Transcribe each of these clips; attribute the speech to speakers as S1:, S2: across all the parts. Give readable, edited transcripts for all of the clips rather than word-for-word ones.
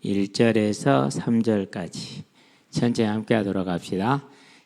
S1: 1절에서 3절까지 천천히 함께 하도록 합시다.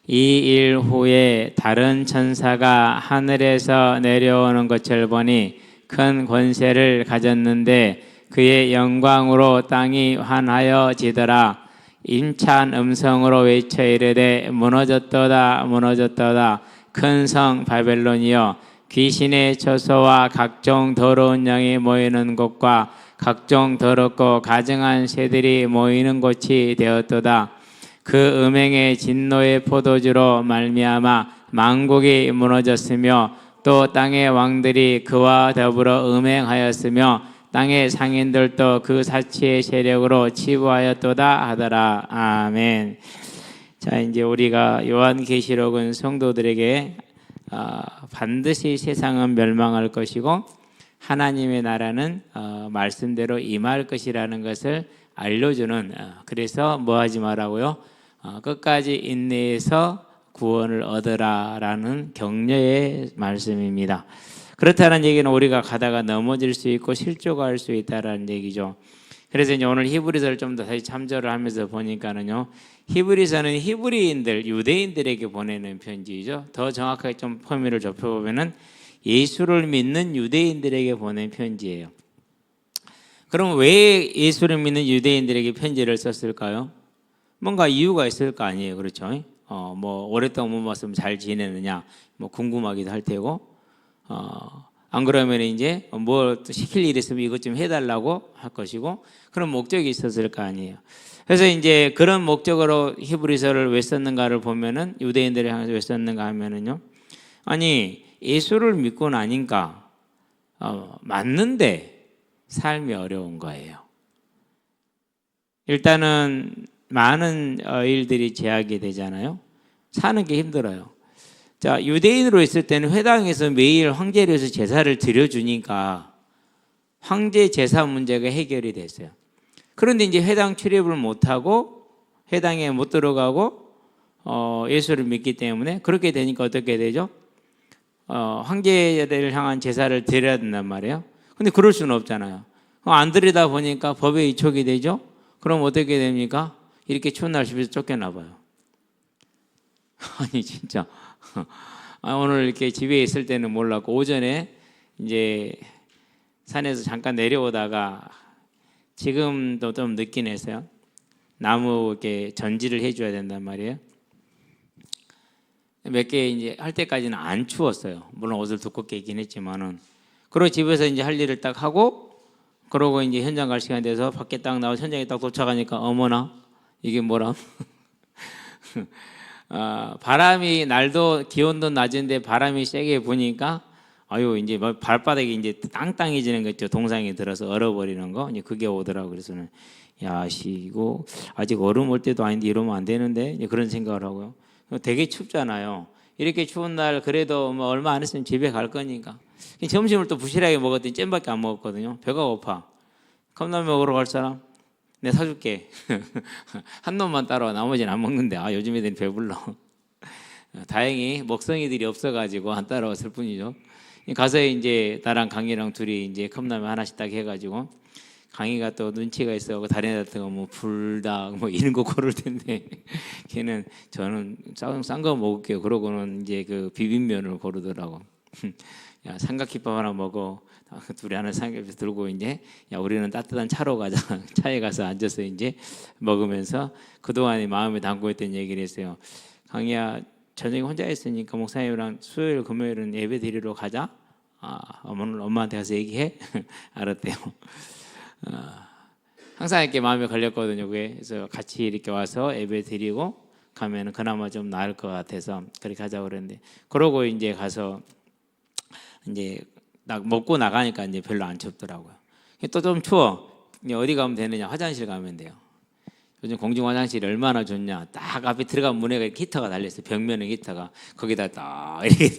S1: 이 일 후에 다른 천사가 하늘에서 내려오는 것을 보니 큰 권세를 가졌는데 그의 영광으로 땅이 환하여지더라. 임찬 음성으로 외쳐 이르되 무너졌도다 무너졌도다 큰 성 바벨론이여 귀신의 처소와 각종 더러운 영이 모이는 곳과 각종 더럽고 가증한 새들이 모이는 곳이 되었도다. 그 음행의 진노의 포도주로 말미암아 만국이 무너졌으며 또 땅의 왕들이 그와 더불어 음행하였으며 땅의 상인들도 그 사치의 세력으로 치부하였도다 하더라. 아멘. 자, 이제 우리가 요한계시록은 성도들에게 반드시 세상은 멸망할 것이고 하나님의 나라는 말씀대로 임할 것이라는 것을 알려주는, 그래서 뭐 하지 말라고요? 끝까지 인내해서 구원을 얻으라라는 격려의 말씀입니다. 그렇다는 얘기는 우리가 가다가 넘어질 수 있고 실족할 수 있다라는 얘기죠. 그래서 이제 오늘 히브리서를 좀 더 다시 참조를 하면서 보니까는요, 히브리서는 히브리인들, 유대인들에게 보내는 편지죠. 더 정확하게 좀 포맷을 좁혀보면은 예수를 믿는 유대인들에게 보낸 편지예요. 그럼 왜 예수를 믿는 유대인들에게 편지를 썼을까요? 뭔가 이유가 있을 거 아니에요, 그렇죠? 뭐 오랫동안 못 봤으면 잘 지내느냐, 뭐 궁금하기도 할 테고, 안 그러면 이제 뭐 시킬 일 있으면 이것 좀 해달라고 할 것이고, 그런 목적이 있었을 거 아니에요. 그래서 이제 그런 목적으로 히브리서를 왜 썼는가를 보면은, 유대인들을 향해서 왜 썼는가 하면은요, 아니 예수를 믿고 나니까 맞는데 삶이 어려운 거예요. 일단은 많은 일들이 제약이 되잖아요. 사는 게 힘들어요. 자, 유대인으로 있을 때는 회당에서 매일 황제로서 제사를 드려주니까 황제 제사 문제가 해결이 됐어요. 그런데 이제 회당 출입을 못하고 회당에 못 들어가고 예수를 믿기 때문에 그렇게 되니까 어떻게 되죠? 황제를 향한 제사를 드려야 된단 말이에요. 근데 그럴 수는 없잖아요. 안 드리다 보니까 법에 위촉이 되죠. 그럼 어떻게 됩니까? 이렇게 추운 날씨에서 쫓겨나 봐요. 아니 진짜 오늘 이렇게 집에 있을 때는 몰랐고 오전에 이제 산에서 잠깐 내려오다가 지금도 좀 늦긴 했어요. 나무 이렇게 전지를 해줘야 된단 말이에요. 몇 개 이제 할 때까지는 안 추웠어요. 물론 옷을 두껍게 입긴 했지만은. 그리고 집에서 이제 할 일을 딱 하고, 그러고 이제 현장 갈 시간 돼서 밖에 딱 나와 현장에 딱 도착하니까 어머나 이게 뭐람? 바람이 날도 기온도 낮은데 바람이 세게 부니까 아유 이제 발바닥이 이제 땅땅해지는 거 있죠. 동상이 들어서 얼어버리는 거. 이제 그게 오더라고. 그래서는 야씨 이거 아직 얼음 올 때도 아닌데 이러면 안 되는데 이제 그런 생각을 하고요. 되게 춥잖아요. 이렇게 추운 날 그래도 뭐 얼마 안 있으면 집에 갈 거니까 점심을 또 부실하게 먹었더니 잼밖에 안 먹었거든요. 배가 고파. 컵라면 먹으러 갈 사람? 내가 사줄게. 한 놈만 따라와. 나머지는 안 먹는데 요즘 애들이 배불러. 다행히 먹성이들이 없어가지고 안 따라왔을 뿐이죠. 가서 이제 나랑 강희랑 둘이 이제 컵라면 하나씩 딱 해가지고 강희가 또 눈치가 있어서 다른 애들 뭐 불닭 뭐 이런 거 고를 텐데 걔는 저는 싼 거 먹을게요. 그러고는 이제 그 비빔면을 고르더라고. 야 삼각김밥 하나 먹어. 둘이 하나 삼각김밥 들고 이제 야 우리는 따뜻한 차로 가자. 차에 가서 앉아서 이제 먹으면서 그동안에 마음에 담고 있던 얘기를 했어요. 강희야 저녁에 혼자 있으니까 목사님이랑 수요일 금요일은 예배 드리러 가자. 오늘 엄마한테 가서 얘기해. 알았대요. 항상 이렇게 마음에 걸렸거든요. 그래서 같이 이렇게 와서 예배 드리고 가면은 그나마 좀 나을 것 같아서 그렇게 하자고 그랬는데, 그러고 이제 가서 이제 먹고 나가니까 이제 별로 안 춥더라고요. 또 좀 추워. 어디 가면 되느냐? 화장실 가면 돼요. 요즘 공중 화장실이 얼마나 좋냐? 딱 앞에 들어간 문에 히터가 달렸어요. 벽면에 히터가. 거기다 딱 이렇게.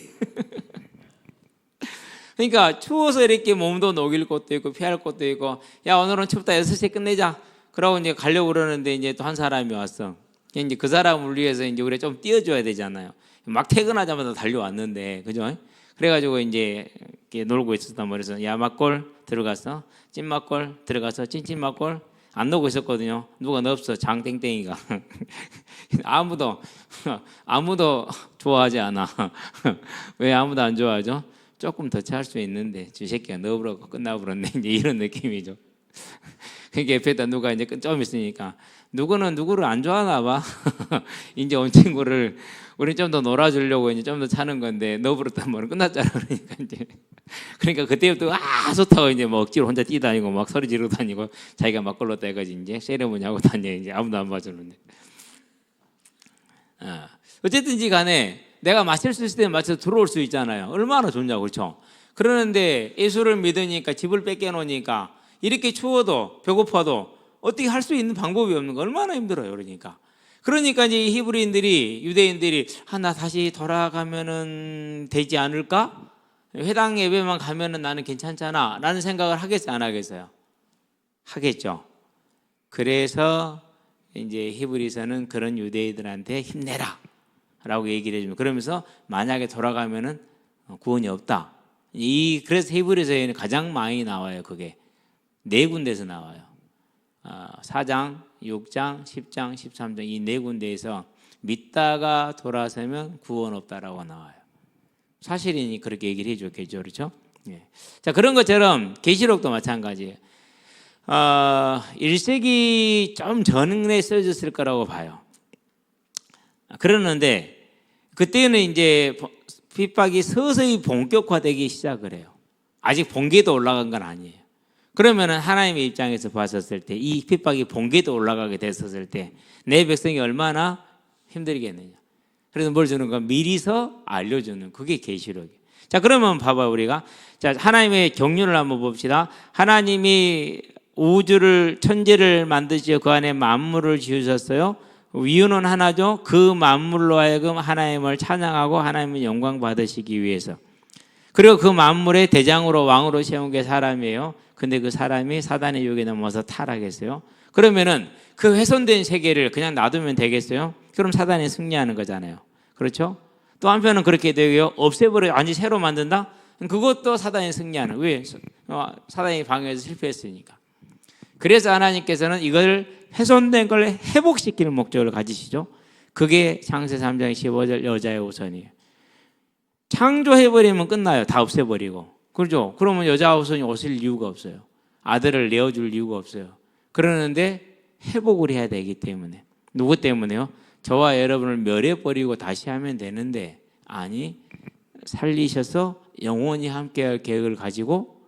S1: 그러니까 추워서 이렇게 몸도 녹일 것도 있고 피할 것도 있고, 야 오늘은 춥다 6시에 끝내자. 그러고 이제 가려고 그러는데 이제 또 한 사람이 왔어. 이제 그 사람을 위해서 이제 우리가 좀 띄워줘야 되잖아요. 막 퇴근하자마자 달려왔는데, 그죠? 그래가지고 이제 이렇게 놀고 있었단 말이에요. 야막골 들어가서 찐막골 들어가서 찐찐막골 안 넣고 있었거든요. 누가 넣었어? 장땡땡이가. 아무도 좋아하지 않아. 왜 아무도 안 좋아하죠? 조금 더 찰 수 있는데 저 새끼가 넣어버리고 끝나버렸네. 이제 이런 느낌이죠. 그러니까 옆에다 누가 이제 좀 있으니까 누구는 누구를 안 좋아하나 봐. 이제 온 친구를 우리 좀 더 놀아주려고 이제 좀 더 차는 건데 넣어버렸단 말은 끝났잖아. 그러니까 이제 그러니까 그때부터 좋다고 이제 뭐 억지로 혼자 뛰다니고 막 소리 지르고 다니고 자기가 막 걸렀다 해가지고 이제 세레모니 하고 다녀. 이제 아무도 안 봐주는데. 어쨌든지 간에 내가 마실 수 있을 때 마셔서 들어올 수 있잖아요. 얼마나 좋냐고, 그렇죠? 그러는데 예수를 믿으니까 집을 뺏겨놓으니까 이렇게 추워도 배고파도 어떻게 할 수 있는 방법이 없는 거 얼마나 힘들어요. 그러니까 이제 유대인들이 나 다시 돌아가면은 되지 않을까? 회당 예배만 가면은 나는 괜찮잖아 라는 생각을 하겠어요, 안 하겠어요? 하겠죠. 그래서 이제 히브리서는 그런 유대인들한테 힘내라 라고 얘기를 해주면, 그러면서 만약에 돌아가면은 구원이 없다. 그래서 히브리서에는 가장 많이 나와요. 그게 4군데에서 나와요. 4장, 6장, 10장, 13장 이 4군데에서 믿다가 돌아서면 구원 없다라고 나와요. 사실이니 그렇게 얘기를 해줬겠죠, 그렇죠? 예. 자, 그런 것처럼 계시록도 마찬가지예요. 1세기 좀 전에 써졌을 거라고 봐요. 그러는데 그때는 이제 핍박이 서서히 본격화되기 시작을 해요. 아직 본궤도 올라간 건 아니에요. 그러면은 하나님의 입장에서 봤었을 때 이 핍박이 본궤도 올라가게 됐었을 때 내 백성이 얼마나 힘들겠느냐. 그래서 뭘 주는 거? 미리서 알려주는, 그게 계시록이에요. 자, 그러면 봐봐요. 우리가 자, 하나님의 경륜을 한번 봅시다. 하나님이 우주를, 천지를 만드시고 그 안에 만물을 지으셨어요. 이유는 하나죠. 그 만물로 하여금 하나님을 찬양하고 하나님의 영광 받으시기 위해서. 그리고 그 만물의 대장으로 왕으로 세운 게 사람이에요. 근데 그 사람이 사단의 유혹에 넘어서 타락했어요. 그러면은 그 훼손된 세계를 그냥 놔두면 되겠어요? 그럼 사단이 승리하는 거잖아요. 그렇죠? 또 한편은 그렇게 되고요. 없애버려 완전히 새로 만든다? 그것도 사단이 승리하는. 왜? 사단이 방해해서 실패했으니까. 그래서 하나님께서는 이걸 훼손된 걸 회복시키는 목적을 가지시죠. 그게 창세 3장 15절 여자의 우선이에요. 창조해버리면 끝나요. 다 없애버리고. 그렇죠? 그러면 여자 우선이 오실 이유가 없어요. 아들을 내어줄 이유가 없어요. 그러는데 회복을 해야 되기 때문에. 누구 때문에요? 저와 여러분을 멸해버리고 다시 하면 되는데, 아니, 살리셔서 영원히 함께할 계획을 가지고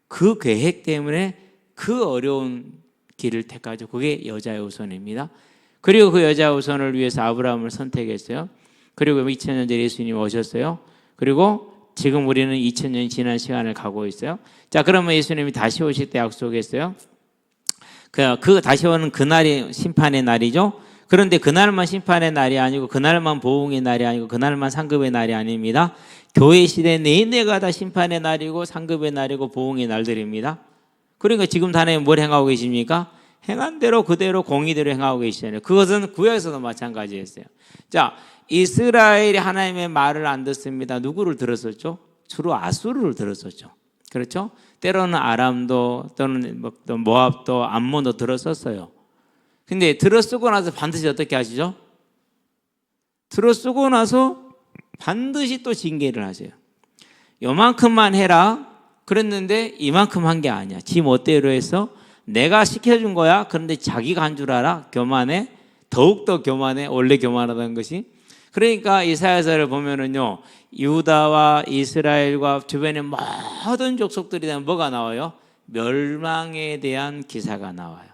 S1: 그 계획 때문에 그 어려운 길을 택하죠. 그게 여자의 우선입니다. 그리고 그 여자 우선을 위해서 아브라함을 선택했어요. 그리고 2000년 전에 예수님이 오셨어요. 그리고 지금 우리는 2000년이 지난 시간을 가고 있어요. 자, 그러면 예수님이 다시 오실 때 약속했어요. 그 다시 오는 그날이 심판의 날이죠. 그런데 그날만 심판의 날이 아니고, 그날만 보응의 날이 아니고, 그날만 상급의 날이 아닙니다. 교회 시대 내내가 다 심판의 날이고 상급의 날이고 보응의 날들입니다. 그러니까 지금 단에 뭘 행하고 계십니까? 행한 대로 그대로 공의대로 행하고 계시잖아요. 그것은 구약에서도 마찬가지였어요. 자, 이스라엘이 하나님의 말을 안 듣습니다. 누구를 들었었죠? 주로 아수르를 들었었죠. 그렇죠? 때로는 아람도, 또는 또 모압도, 암몬도 들었었어요. 근데 들어쓰고 나서 반드시 어떻게 하시죠? 들어쓰고 나서 반드시 또 징계를 하세요. 요만큼만 해라 그랬는데 이만큼 한 게 아니야. 지 멋대로 해서 내가 시켜준 거야. 그런데 자기가 한 줄 알아. 교만해. 더욱더 교만해. 원래 교만하다는 것이. 그러니까 이사야서를 보면은요, 유다와 이스라엘과 주변의 모든 족속들에 대한 뭐가 나와요? 멸망에 대한 기사가 나와요.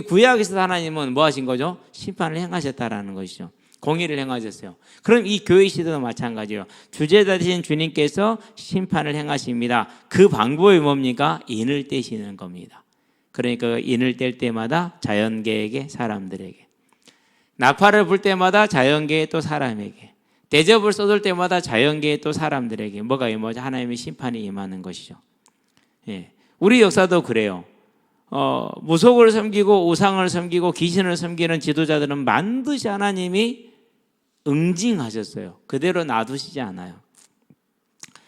S1: 구약에서 하나님은 뭐 하신 거죠? 심판을 행하셨다라는 것이죠. 공의를 행하셨어요. 그럼 이 교회 시대도 마찬가지예요. 주제자 되신 주님께서 심판을 행하십니다. 그 방법이 뭡니까? 인을 떼시는 겁니다. 그러니까 인을 뗄 때마다 자연계에게, 사람들에게, 나팔을 불 때마다 자연계에 또 사람에게, 대접을 쏟을 때마다 자연계에 또 사람들에게 뭐가 임하죠? 하나님의 심판이 임하는 것이죠. 예. 우리 역사도 그래요. 무속을 섬기고 우상을 섬기고 귀신을 섬기는 지도자들은 반드시 하나님이 응징하셨어요. 그대로 놔두시지 않아요.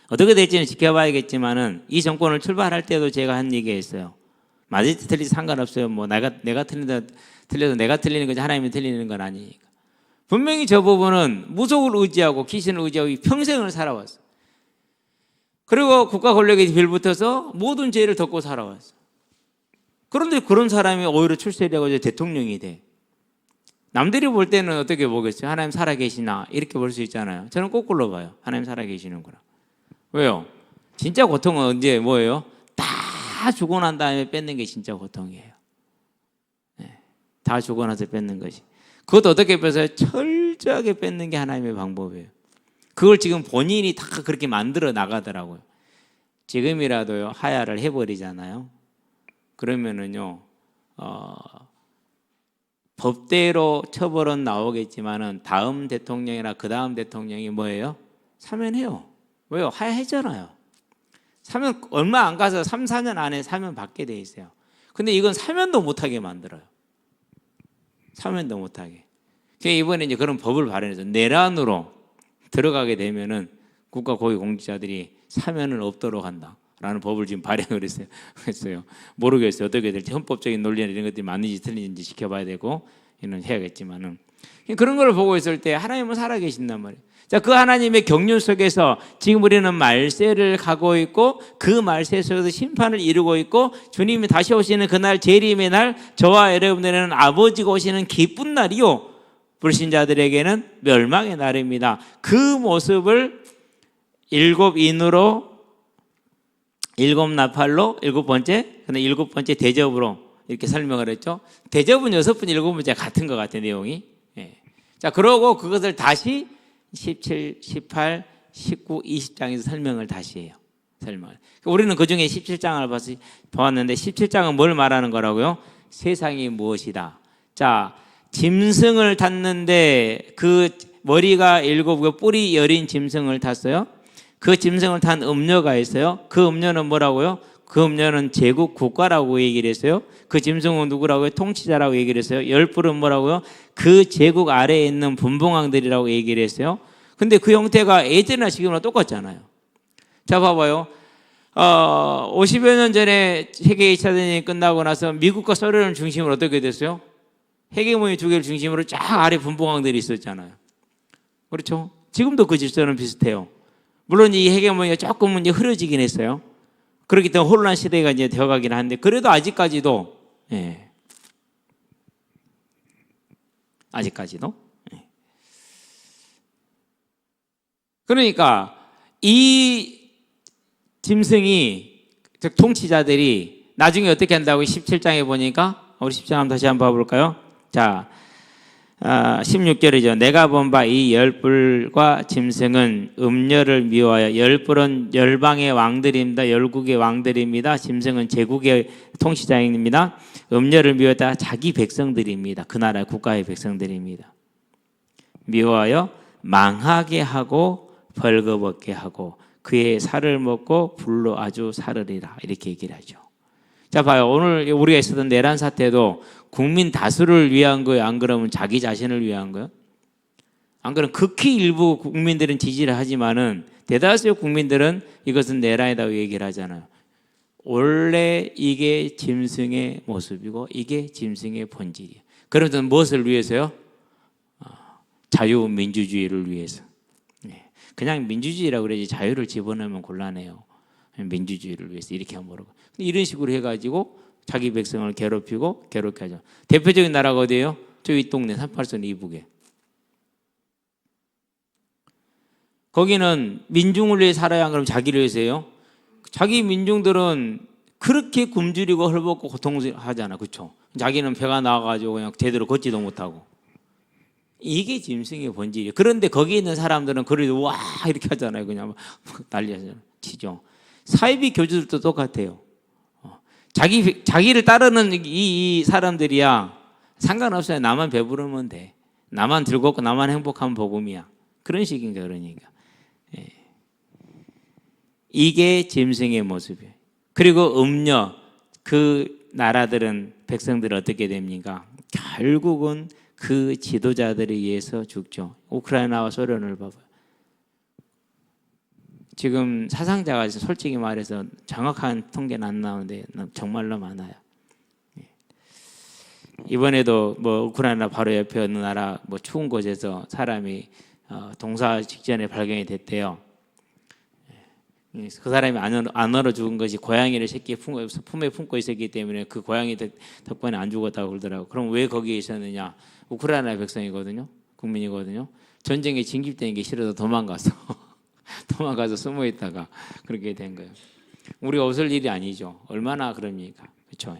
S1: 어떻게 될지는 지켜봐야겠지만은 이 정권을 출발할 때도 제가 한 얘기가 있어요. 맞을지 틀리지 상관없어요. 뭐 내가 틀려도 내가 틀리는 거지 하나님이 틀리는 건 아니니까. 분명히 저 부분은 무속을 의지하고 귀신을 의지하고 평생을 살아왔어. 그리고 국가 권력에 빌붙어서 모든 죄를 덮고 살아왔어. 그런데 그런 사람이 오히려 출세되고 이제 대통령이 돼. 남들이 볼 때는 어떻게 보겠어요? 하나님 살아계시나? 이렇게 볼 수 있잖아요. 저는 거꾸로 봐요. 하나님 살아계시는구나. 왜요? 진짜 고통은 언제 뭐예요? 다 죽고 난 다음에 뺏는 게 진짜 고통이에요. 네. 다 죽고 나서 뺏는 것이. 그것도 어떻게 뺏어요? 철저하게 뺏는 게 하나님의 방법이에요. 그걸 지금 본인이 다 그렇게 만들어 나가더라고요. 지금이라도요, 하야를 해버리잖아요. 그러면은요, 법대로 처벌은 나오겠지만은 다음 대통령이나 그 다음 대통령이 뭐예요? 사면해요. 왜요? 하야했잖아요. 사면 얼마 안 가서 3, 4년 안에 사면 받게 돼 있어요. 근데 이건 사면도 못하게 만들어요. 사면도 못하게. 그래서 이번에 이제 그런 법을 발행해서 내란으로 들어가게 되면은 국가 고위 공직자들이 사면은 없도록 한다라는 법을 지금 발행을 했어요. 모르겠어요. 어떻게 될지 헌법적인 논리나 이런 것들이 맞는지 틀린지 지켜봐야 되고 이는 해야겠지만은 그런 걸 보고 있을 때 하나님은 살아계신단 말이에요. 자, 그 하나님의 경륜 속에서 지금 우리는 말세를 가고 있고 그 말세 속에서 심판을 이루고 있고 주님이 다시 오시는 그날 재림의 날 저와 여러분들에게는 아버지가 오시는 기쁜 날이요 불신자들에게는 멸망의 날입니다. 그 모습을 일곱 인으로 일곱 나팔로 일곱 번째 대접으로 이렇게 설명을 했죠. 대접은 6번, 7번째 같은 것 같아요. 내용이. 예. 자, 그러고 그것을 다시 17, 18, 19, 20장에서 설명을 다시 해요. 설명을. 우리는 그 중에 17장을 보았는데 17장은 뭘 말하는 거라고요? 세상이 무엇이다. 자, 짐승을 탔는데 그 머리가 7개 뿔이 여린 짐승을 탔어요. 그 짐승을 탄 음녀가 있어요. 그 음녀는 뭐라고요? 그 음녀는 제국 국가라고 얘기를 했어요. 그 짐승은 누구라고요? 통치자라고 얘기를 했어요. 10뿔은 뭐라고요? 그 제국 아래에 있는 분봉왕들이라고 얘기를 했어요. 근데 그 형태가 예전이나 지금이나 똑같잖아요. 자, 봐봐요. 50여 년 전에 세계 2차 대전이 끝나고 나서 미국과 소련을 중심으로 어떻게 됐어요? 헤게모니 두 개를 중심으로 쫙 아래 분봉왕들이 있었잖아요. 그렇죠? 지금도 그 질서는 비슷해요. 물론 이 헤게모니가 조금은 이제 흐려지긴 했어요. 그렇기 때문에 혼란 시대가 이제 되어가긴 하는데 그래도 아직까지도 예. 아직까지도 예. 그러니까 이 짐승이 즉 통치자들이 나중에 어떻게 한다고 17장에 보니까 우리 10장 한번 다시 한번 봐볼까요? 자, 16절이죠. 내가 본 바 이 10뿔과 짐승은 음녀를 미워하여 10뿔은 열방의 왕들입니다. 열국의 왕들입니다. 짐승은 제국의 통치자입니다. 음녀를 미워하다 자기 백성들입니다. 그 나라의 국가의 백성들입니다. 미워하여 망하게 하고 벌거벗게 하고 그의 살을 먹고 불로 아주 사르리라 이렇게 얘기를 하죠. 자, 봐요. 오늘 우리가 있었던 내란 사태도 국민 다수를 위한 거예요? 안 그러면 자기 자신을 위한 거예요? 안 그러면 극히 일부 국민들은 지지를 하지만은 대다수의 국민들은 이것은 내란이라고 얘기를 하잖아요. 원래 이게 짐승의 모습이고 이게 짐승의 본질이에요. 그러면 무엇을 위해서요? 자유민주주의를 위해서. 그냥 민주주의라고 그러지 자유를 집어넣으면 곤란해요. 민주주의를 위해서 이렇게 하면 모르고 이런 식으로 해가지고 자기 백성을 괴롭히고 괴롭게 하죠. 대표적인 나라가 어디예요? 저 윗동네 38선 이북에. 거기는 민중을 위해 살아야 안 그러면 자기를 위해서요. 자기 민중들은 그렇게 굶주리고 헐벗고 고통하잖아, 그렇죠? 자기는 배가 나와가지고 그냥 제대로 걷지도 못하고. 이게 짐승의 본질이에요. 그런데 거기 있는 사람들은 그래도 와 이렇게 하잖아요. 그냥 난리 치죠. 사이비 교주들도 똑같아요. 자기를 따르는 이 사람들이야 상관없어요. 나만 배부르면 돼. 나만 즐겁고 나만 행복하면 복음이야. 그런 식인가 그러니까. 예. 이게 짐승의 모습이에요. 그리고 음녀 그 나라들은 백성들은 어떻게 됩니까? 결국은 그 지도자들에 의해서 죽죠. 우크라이나와 소련을 봐봐요. 지금 사상자가 솔직히 말해서 정확한 통계는 안 나오는데 정말로 많아요. 이번에도 뭐 우크라이나 바로 옆에 어느 나라 뭐 추운 곳에서 사람이 동사 직전에 발견이 됐대요. 그 사람이 안 얼어 죽은 것이 고양이를 새끼 품에 품고 있었기 때문에 그 고양이 덕분에 안 죽었다고 그러더라고. 그럼 왜 거기에 있었느냐? 우크라이나 백성이거든요. 국민이거든요. 전쟁에 징집되는 게 싫어서 도망가서 숨어 있다가 그렇게 된 거예요. 우리가 웃을 일이 아니죠. 얼마나 그럽니까? 그렇죠?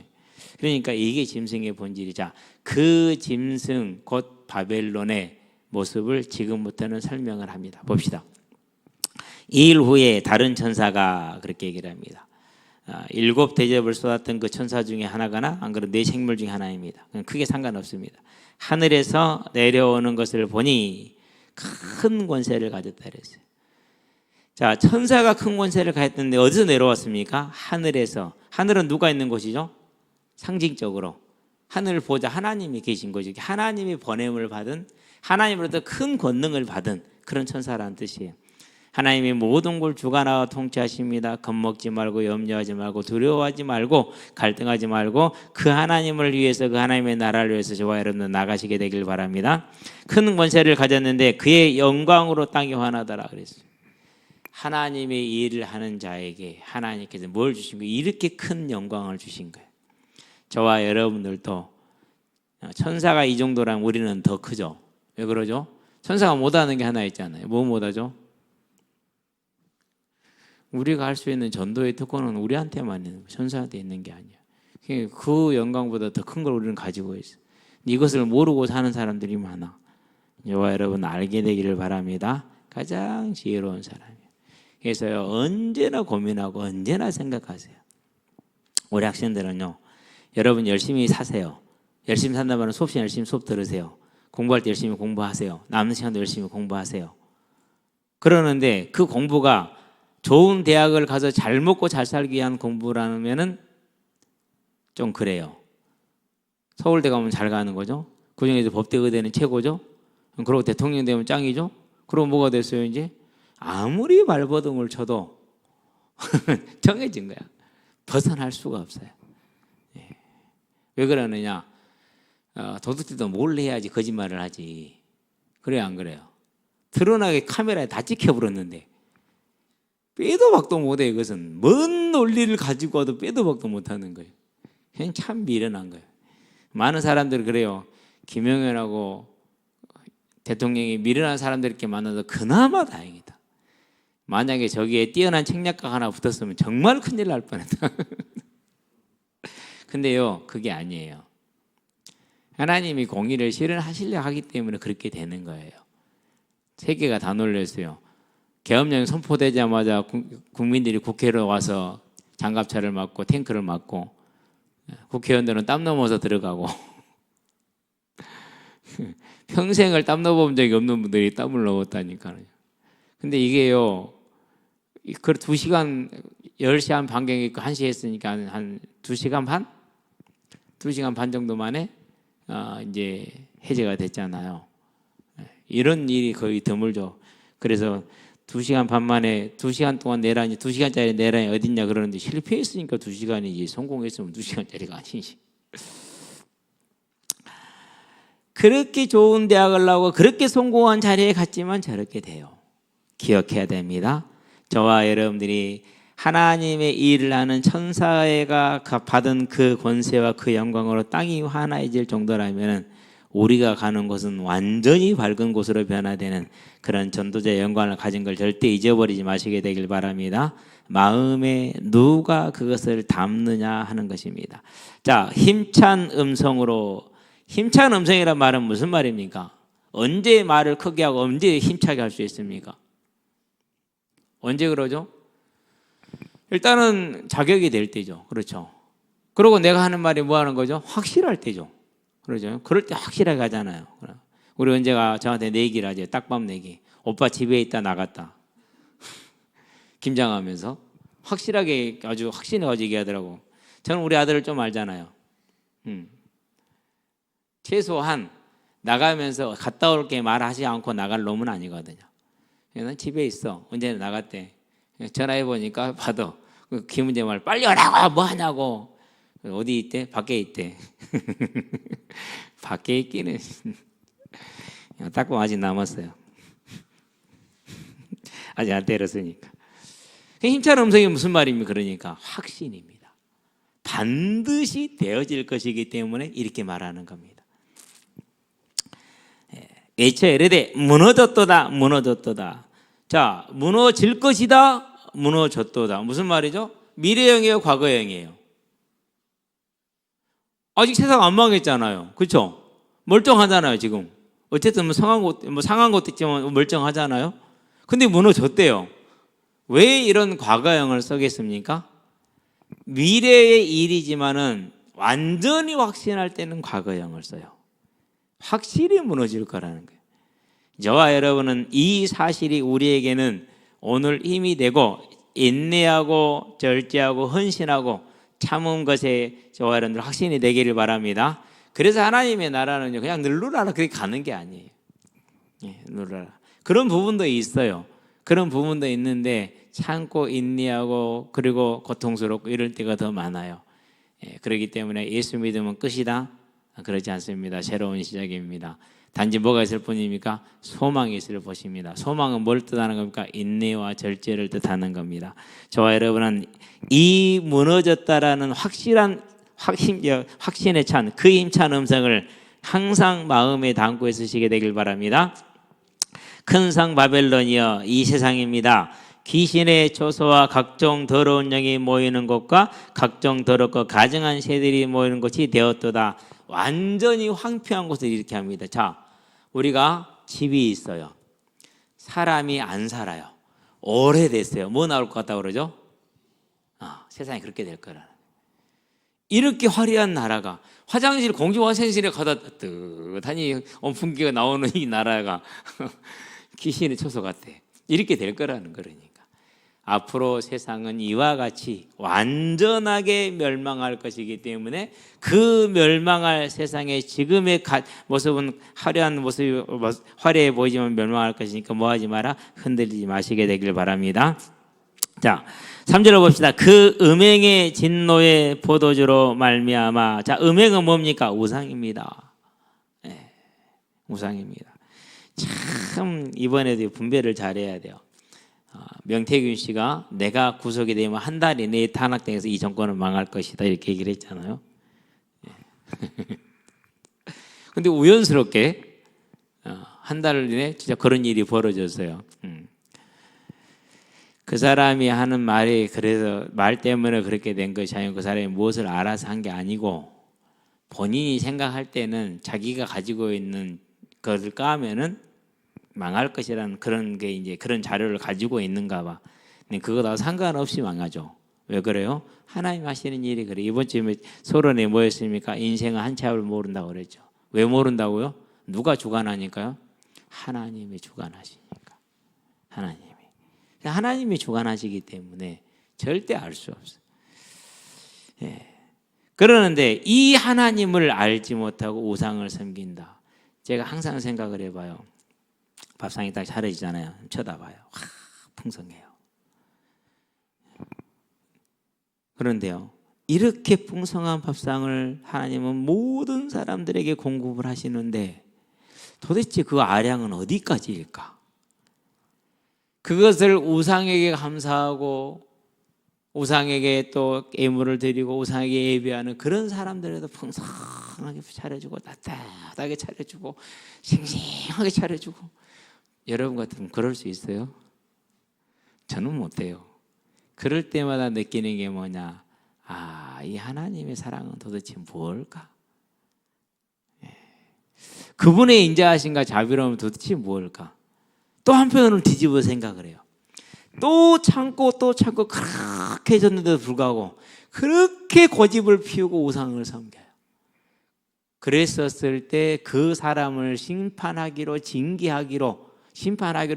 S1: 그러니까 이게 짐승의 본질이자 그 짐승 곧 바벨론의 모습을 지금부터는 설명을 합니다. 봅시다. 2일 후에 다른 천사가 그렇게 얘기를 합니다. 7 대접을 쏟았던 그 천사 중에 하나거나 안 그래도 4 생물 중에 하나입니다. 크게 상관없습니다. 하늘에서 내려오는 것을 보니 큰 권세를 가졌다 그랬어요. 자, 천사가 큰 권세를 가졌는데 어디서 내려왔습니까? 하늘에서. 하늘은 누가 있는 곳이죠? 상징적으로 하늘을 보자 하나님이 계신 거죠. 하나님이 번냄을 받은, 하나님으로부터 큰 권능을 받은 그런 천사라는 뜻이에요. 하나님이 모든 걸 주관하고 통치하십니다. 겁먹지 말고 염려하지 말고 두려워하지 말고 갈등하지 말고 그 하나님을 위해서, 그 하나님의 나라를 위해서 저와 여러분들 나가시게 되길 바랍니다. 큰 권세를 가졌는데 그의 영광으로 땅이 환하더라 그랬어요. 하나님의 일을 하는 자에게 하나님께서 뭘 주신 거예요? 이렇게 큰 영광을 주신 거예요. 저와 여러분들도 천사가 이 정도라면 우리는 더 크죠. 왜 그러죠? 천사가 못하는 게 하나 있잖아요. 뭐 못하죠? 우리가 할 수 있는 전도의 특권은 우리한테만 있는 거예요. 천사한테 있는 게 아니야. 그 영광보다 더 큰 걸 우리는 가지고 있어. 이것을 모르고 사는 사람들이 많아. 저와 여러분 알게 되기를 바랍니다. 가장 지혜로운 사람이에요. 그래서요, 언제나 고민하고 언제나 생각하세요. 우리 학생들은요, 여러분 열심히 사세요. 열심히 산다는 말은 수업 시간 열심히 수업 들으세요. 공부할 때 열심히 공부하세요. 남는 시간도 열심히 공부하세요. 그러는데 그 공부가 좋은 대학을 가서 잘 먹고 잘 살기 위한 공부라면은 좀 그래요. 서울대 가면 잘 가는 거죠. 그중에서 법대 의대는 최고죠. 그리고 대통령 되면 짱이죠. 그리고 뭐가 됐어요 이제? 아무리 발버둥을 쳐도 정해진 거야. 벗어날 수가 없어요. 왜 그러느냐? 도둑질도 몰래 해야지 거짓말을 하지. 그래요 안 그래요? 드러나게 카메라에 다 찍혀버렸는데 빼도 박도 못해. 이것은 뭔 논리를 가지고 와도 빼도 박도 못하는 거예요. 그냥 참 미련한 거예요. 많은 사람들이 그래요. 김영현하고 대통령이 미련한 사람들 이렇게 만나서 그나마 다행이다. 만약에 저기에 뛰어난 책략가 하나 붙었으면 정말 큰일 날 뻔했다. 근데요, 그게 아니에요. 하나님이 공의를 실현하시려 하기 때문에 그렇게 되는 거예요. 세계가 다 놀랐어요. 계엄령이 선포되자마자 국민들이 국회로 와서 장갑차를 맞고 탱크를 맞고 국회의원들은 땀 넘어서 들어가고 평생을 땀 넣어본 적이 없는 분들이 땀을 넣었다니까요. 근데 이게요, 그 2시간 10시 한 반경이 있고 1시 했으니까 한 2시간 반? 2시간 반 정도 만에 이제 해제가 됐잖아요. 이런 일이 거의 드물죠. 그래서 2시간 반 만에 2시간 동안 내란이 2시간짜리 내란이 어딨냐 그러는데 실패했으니까 2시간이지 성공했으면 2시간짜리가 아니지. 그렇게 좋은 대학을 나오고 그렇게 성공한 자리에 갔지만 저렇게 돼요. 기억해야 됩니다. 저와 여러분들이 하나님의 일을 하는 천사가 받은 그 권세와 그 영광으로 땅이 환해질 정도라면 우리가 가는 곳은 완전히 밝은 곳으로 변화되는 그런 전도자의 영광을 가진 걸 절대 잊어버리지 마시게 되길 바랍니다. 마음에 누가 그것을 담느냐 하는 것입니다. 자, 힘찬 음성으로. 힘찬 음성이란 말은 무슨 말입니까? 언제 말을 크게 하고 언제 힘차게 할 수 있습니까? 언제 그러죠? 일단은 자격이 될 때죠. 그렇죠. 그리고 내가 하는 말이 뭐 하는 거죠? 확실할 때죠. 그러죠. 그럴 때 확실하게 하잖아요. 우리 언제가 저한테 내기를 하죠. 딱밤 내기. 오빠 집에 있다 나갔다. 김장하면서 확실하게 아주 확신해가지고 얘기하더라고. 저는 우리 아들을 좀 알잖아요. 최소한 나가면서 갔다 올게 말하지 않고 나갈 놈은 아니거든요. 난 집에 있어. 언제나 나갔대. 전화해 보니까 받아. 김은재 말 빨리 오라고 뭐 하냐고. 어디 있대? 밖에 있대. 밖에 있기는 딱 보면 아직 남았어요. 아직 안 때렸으니까. 힘찬 음성이 무슨 말입니까? 그러니까 확신입니다. 반드시 되어질 것이기 때문에 이렇게 말하는 겁니다. 외쳐 이르되 무너졌도다 무너졌도다. 자, 무너질 것이다 무너졌도다. 무슨 말이죠? 미래형이에요 과거형이에요? 아직 세상 안 망했잖아요. 그렇죠? 멀쩡하잖아요 지금. 어쨌든 상한 것도 있지만 멀쩡하잖아요. 근데 무너졌대요. 왜 이런 과거형을 쓰겠습니까? 미래의 일이지만은 완전히 확신할 때는 과거형을 써요. 확실히 무너질 거라는 거예요. 저와 여러분은 이 사실이 우리에게는 오늘 힘이 되고 인내하고 절제하고 헌신하고 참은 것에 저와 여러분들 확신이 되기를 바랍니다. 그래서 하나님의 나라는요 그냥 늘르라라 그렇게 가는 게 아니에요. 늘르라. 그런 부분도 있어요. 그런 부분도 있는데 참고 인내하고 그리고 고통스럽고 이럴 때가 더 많아요. 그렇기 때문에 예수 믿으면 끝이다? 그렇지 않습니다. 새로운 시작입니다. 단지 뭐가 있을 뿐입니까? 소망이 있을 것입니다. 소망은 뭘 뜻하는 겁니까? 인내와 절제를 뜻하는 겁니다. 저와 여러분은 이 무너졌다라는 확신에 찬 그 힘찬 음성을 항상 마음에 담고 있으시게 되길 바랍니다. 큰 성 바벨론이여 이 세상입니다. 귀신의 초소와 각종 더러운 영이 모이는 곳과 각종 더럽고 가증한 새들이 모이는 곳이 되었도다. 완전히 황폐한 곳을 이렇게 합니다. 자, 우리가 집이 있어요. 사람이 안 살아요. 오래됐어요. 뭐 나올 것 같다고 그러죠? 세상이 그렇게 될 거라. 이렇게 화려한 나라가 화장실 공중 화장실에 가다 뜨뜻하니 온풍기가 나오는 이 나라가 귀신의 초소 같아. 이렇게 될 거라는 거니까. 앞으로 세상은 이와 같이 완전하게 멸망할 것이기 때문에 그 멸망할 세상의 지금의 모습은 화려한 모습이 화려해 보이지만 멸망할 것이니까 뭐하지 마라? 흔들리지 마시게 되길 바랍니다. 자, 3절을 봅시다. 그 음행의 진노의 포도주로 말미암아. 자, 음행은 뭡니까? 우상입니다. 우상입니다. 참 이번에도 분별을 잘해야 돼요. 명태균 씨가 내가 구속이 되면 한 달 이내에 탄핵당해서 이 정권은 망할 것이다 이렇게 얘기를 했잖아요. 근데 우연스럽게 한 달 이내 진짜 그런 일이 벌어졌어요. 그 사람이 하는 말이 그래서 말 때문에 그렇게 된 것이 아니고 그 사람이 무엇을 알아서 한 게 아니고 본인이 생각할 때는 자기가 가지고 있는 것을 까면은 망할 것이라는 그런 게 이제 그런 자료를 가지고 있는가 봐. 근데 그거랑 상관없이 망하죠. 왜 그래요? 하나님 하시는 일이 그래. 이번 주에 소론에 뭐였습니까? 인생은 한 치 앞을 모른다고 그랬죠. 왜 모른다고요? 누가 주관하니까요? 하나님이 주관하시니까. 하나님이 주관하시기 때문에 절대 알 수 없어요. 그러는데 이 하나님을 알지 못하고 우상을 섬긴다. 제가 항상 생각을 해봐요. 밥상이 딱 차려지잖아요. 쳐다봐요. 와, 풍성해요. 그런데요, 이렇게 풍성한 밥상을 하나님은 모든 사람들에게 공급을 하시는데 도대체 그 아량은 어디까지일까? 그것을 우상에게 감사하고 우상에게 또 예물을 드리고 우상에게 예배하는 그런 사람들에도 풍성하게 차려주고 따뜻하게 차려주고 싱싱하게 차려주고 여러분 같으면 그럴 수 있어요? 저는 못해요. 그럴 때마다 느끼는 게 뭐냐? 이 하나님의 사랑은 도대체 뭘까? 그분의 인자하심과 자비로움은 도대체 뭘까? 또 한편으로는 뒤집어 생각을 해요. 또 참고 그렇게 해줬는데도 불구하고 그렇게 고집을 피우고 우상을 섬겨요. 그랬었을 때 그 사람을 심판하기로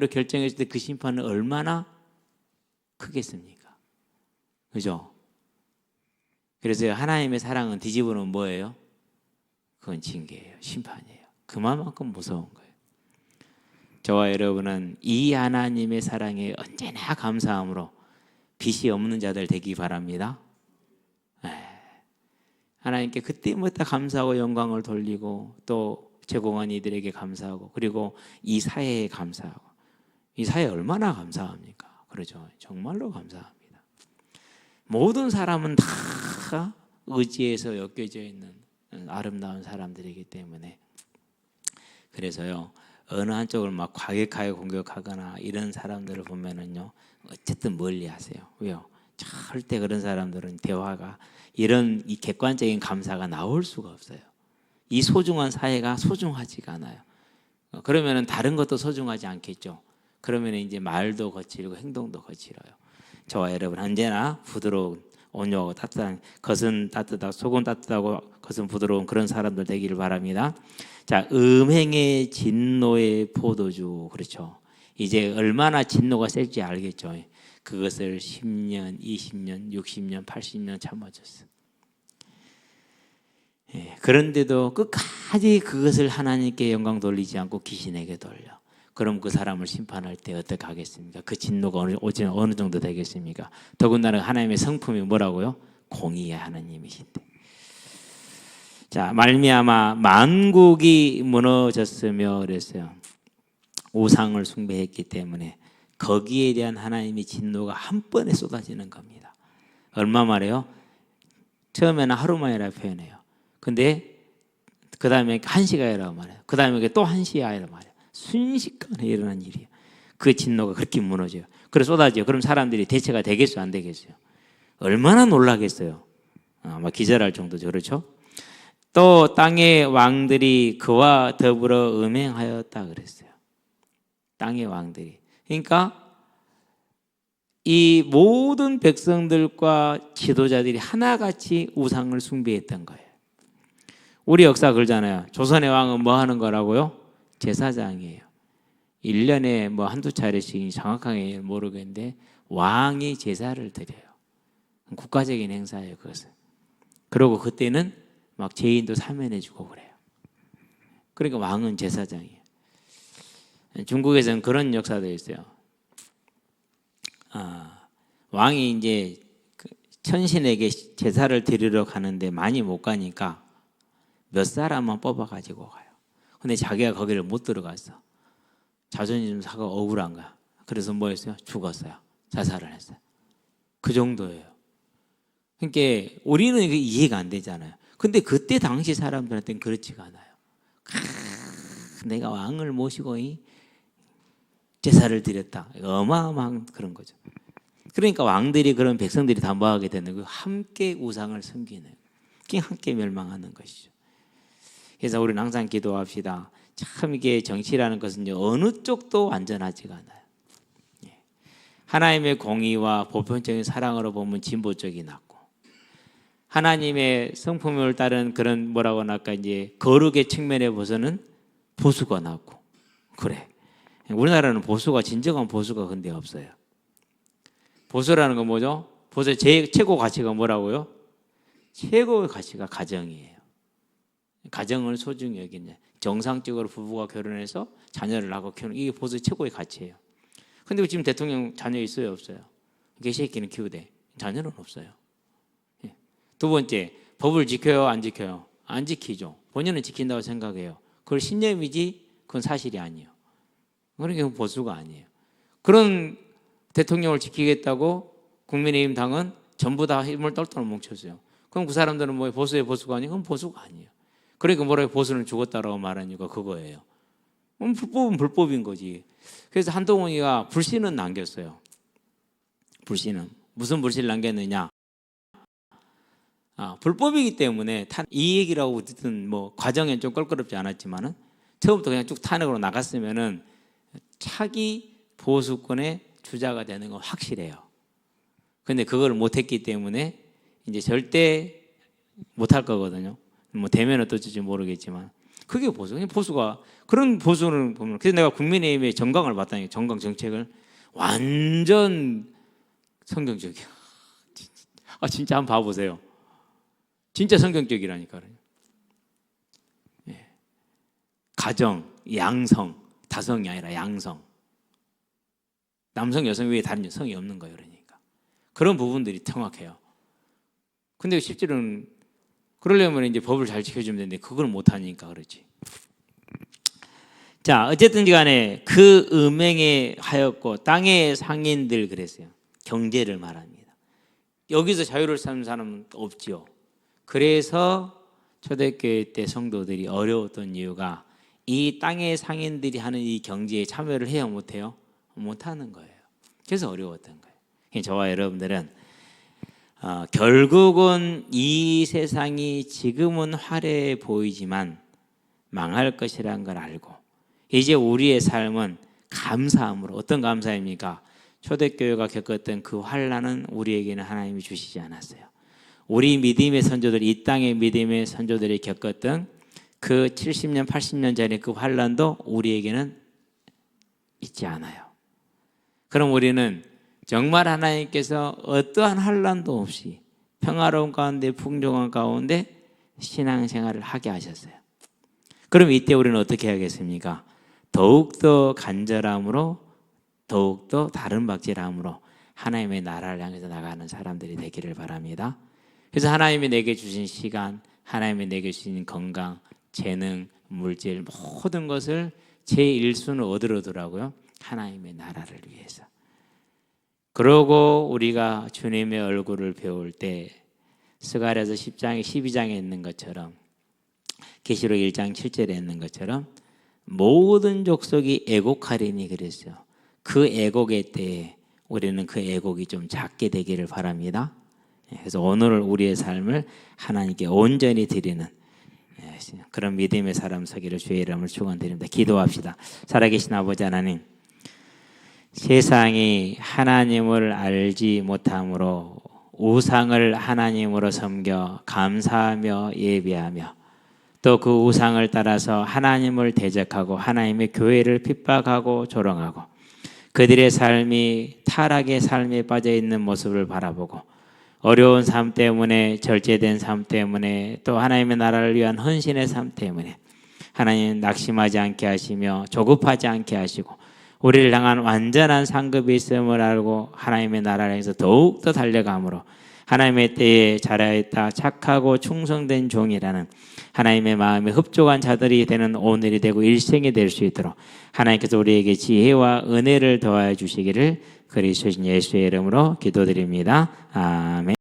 S1: 결정했을 때 그 심판은 얼마나 크겠습니까? 그죠? 그래서 하나님의 사랑은 뒤집어 놓으면 뭐예요? 그건 징계예요. 심판이에요. 그만큼 무서운 거예요. 저와 여러분은 이 하나님의 사랑에 언제나 감사함으로 빚이 없는 자들 되기 바랍니다. 하나님께 그때마다 감사하고 영광을 돌리고 또 제공한 이들에게 감사하고 그리고 이 사회에 감사하고 이 사회에 얼마나 감사합니까? 그렇죠. 정말로 감사합니다. 모든 사람은 다 의지에서 엮여져 있는 아름다운 사람들이기 때문에 그래서요 어느 한쪽을 막 과격하게 공격하거나 이런 사람들을 보면은요 어쨌든 멀리 하세요. 왜요? 절대 그런 사람들은 대화가 이런 이 객관적인 감사가 나올 수가 없어요. 이 소중한 사회가 소중하지가 않아요. 그러면은 다른 것도 소중하지 않겠죠. 그러면 이제 말도 거칠고 행동도 거칠어요. 저와 여러분 언제나 부드러운 온유하고 따뜻한 겉은 따뜻하고 속은 따뜻하고 겉은 부드러운 그런 사람들 되기를 바랍니다. 자, 음행의 진노의 포도주 그렇죠. 이제 얼마나 진노가 셀지 알겠죠. 그것을 10년, 20년, 60년, 80년 참아줬어. 예, 그런데도 끝까지 그것을 하나님께 영광 돌리지 않고 귀신에게 돌려. 그럼 그 사람을 심판할 때 어떻게 하겠습니까? 그 진노가 어느 정도 되겠습니까? 더군다나 하나님의 성품이 뭐라고요? 공의의 하나님이신데. 자, 말미암아 만국이 무너졌으며 그랬어요. 우상을 숭배했기 때문에 거기에 대한 하나님의 진노가 한 번에 쏟아지는 겁니다. 얼마 말이에요? 처음에는 하루만이라 표현해요. 근데 그 다음에 한시간이라고 말해요. 그 다음에 또 한시간이라고 말해요. 순식간에 일어난 일이에요. 그 진노가 그렇게 무너져요. 그래서 쏟아져요. 그럼 사람들이 대체가 되겠어요? 안 되겠어요? 얼마나 놀라겠어요? 아마 기절할 정도죠. 그렇죠? 또 땅의 왕들이 그와 더불어 음행하였다 그랬어요. 땅의 왕들이. 그러니까 이 모든 백성들과 지도자들이 하나같이 우상을 숭배했던 거예요. 우리 역사 그러잖아요. 조선의 왕은 뭐 하는 거라고요? 제사장이에요. 1년에 뭐 한두 차례씩 정확하게 모르겠는데 왕이 제사를 드려요. 국가적인 행사예요, 그것은. 그리고 그때는 막 죄인도 사면해주고 그래요. 그러니까 왕은 제사장이에요. 중국에서는 그런 역사도 있어요. 왕이 이제 천신에게 제사를 드리러 가는데 많이 못 가니까 몇 사람만 뽑아가지고 가요. 근데 자기가 거기를 못 들어갔어. 자존심 상하고 억울한 거야. 그래서 뭐 했어요? 죽었어요. 자살을 했어요. 그 정도예요. 그러니까 우리는 이해가 안 되잖아요. 근데 그때 당시 사람들한테는 그렇지가 않아요. 내가 왕을 모시고 제사를 드렸다. 어마어마한 그런 거죠. 그러니까 왕들이 그런 백성들이 다 뭐하게 되는 거예요? 함께 우상을 섬기는, 함께 멸망하는 것이죠. 그래서 우리는 항상 기도합시다. 참 이게 정치라는 것은 어느 쪽도 완전하지가 않아요. 하나님의 공의와 보편적인 사랑으로 보면 진보 쪽이 낫고, 하나님의 성품을 따른 그런 뭐라고 할까 이제 거룩의 측면에 봐서는 보수가 낫고, 그래. 우리나라는 보수가 진정한 보수가 근데 없어요. 보수라는 건 뭐죠? 보수의 최고 가치가 뭐라고요? 최고의 가치가 가정이에요. 가정을 소중히 여기냐. 정상적으로 부부가 결혼해서 자녀를 낳고 키우는 이게 보수의 최고의 가치예요. 근데 지금 대통령 자녀 있어요, 없어요? 개새끼는 키우되 자녀는 없어요. 두 번째, 법을 지켜요, 안 지켜요? 안 지키죠. 본인은 지킨다고 생각해요. 그걸 신념이지 그건 사실이 아니에요. 그러니까 보수가 아니에요. 그런 대통령을 지키겠다고 국민의힘 당은 전부 다 힘을 똘똘 뭉쳤어요. 그럼 그 사람들은 뭐 보수의 보수가 아니에요? 그건 보수가 아니에요. 그러니까 뭐라고 보수는 죽었다라고 말하니까 그거예요. 불법은 불법인 거지. 그래서 한동훈이가 불신은 남겼어요. 불신은. 무슨 불신을 남겼느냐? 불법이기 때문에 이 얘기라고 듣든 뭐 과정엔 좀 껄끄럽지 않았지만은 처음부터 그냥 쭉 탄핵으로 나갔으면은 차기 보수권의 주자가 되는 건 확실해요. 근데 그걸 못했기 때문에 이제 절대 못할 거거든요. 뭐 되면 어떨지 모르겠지만 그게 보수. 보수가 그런 보수를 보면 그래서 내가 국민의힘의 정강을 봤다니까. 정강 정책을 완전 성경적이야. 진짜 한번 봐보세요. 진짜 성경적이라니까요. 가정, 양성, 다성이 아니라 양성. 남성, 여성 외에 다른 성이 없는 거예요. 그러니까 그런 부분들이 정확해요. 근데 실제로는 그러려면 이제 법을 잘 지켜주면 되는데 그걸 못하니까 그렇지. 자, 어쨌든 간에 그 음행에 하였고 땅의 상인들 그랬어요. 경제를 말합니다. 여기서 자유를 삼는 사람은 없지요. 그래서 초대교회 때 성도들이 어려웠던 이유가 이 땅의 상인들이 하는 이 경제에 참여를 해야 못해요? 못하는 거예요. 그래서 어려웠던 거예요. 저와 여러분들은 결국은 이 세상이 지금은 화려해 보이지만 망할 것이라는 걸 알고 이제 우리의 삶은 감사함으로, 어떤 감사입니까? 초대교회가 겪었던 그 환난은 우리에게는 하나님이 주시지 않았어요. 우리 믿음의 선조들, 이 땅의 믿음의 선조들이 겪었던 그 70년, 80년 전의 그 환난도 우리에게는 있지 않아요. 그럼 우리는 정말 하나님께서 어떠한 환난도 없이 평화로운 가운데, 풍족한 가운데 신앙생활을 하게 하셨어요. 그럼 이때 우리는 어떻게 해야겠습니까? 더욱더 간절함으로, 더욱더 다른 박질함으로 하나님의 나라를 향해서 나가는 사람들이 되기를 바랍니다. 그래서 하나님이 내게 주신 시간, 하나님이 내게 주신 건강, 재능, 물질 모든 것을 제 1순위 얻으러 두라고요. 하나님의 나라를 위해서. 그러고 우리가 주님의 얼굴을 배울 때 스가랴서 10장에 12장에 있는 것처럼, 계시록 1장 7절에 있는 것처럼 모든 족속이 애곡하리니 그랬어요. 그 애곡의 때에 우리는 그 애곡이 좀 작게 되기를 바랍니다. 그래서 오늘 우리의 삶을 하나님께 온전히 드리는 그런 믿음의 사람 서기를 주의 이름으로 축원드립니다. 기도합시다. 살아계신 아버지 하나님, 세상이 하나님을 알지 못함으로 우상을 하나님으로 섬겨 감사하며 예배하며 또 그 우상을 따라서 하나님을 대적하고 하나님의 교회를 핍박하고 조롱하고 그들의 삶이 타락의 삶에 빠져 있는 모습을 바라보고 어려운 삶 때문에, 절제된 삶 때문에, 또 하나님의 나라를 위한 헌신의 삶 때문에 하나님 낙심하지 않게 하시며 조급하지 않게 하시고 우리를 향한 완전한 상급이 있음을 알고 하나님의 나라를 향해서 더욱더 달려감으로 하나님의 때에 잘하였다 착하고 충성된 종이라는 하나님의 마음에 흡족한 자들이 되는 오늘이 되고 일생이 될 수 있도록 하나님께서 우리에게 지혜와 은혜를 더하여 주시기를 그리스도 예수의 이름으로 기도드립니다. 아멘.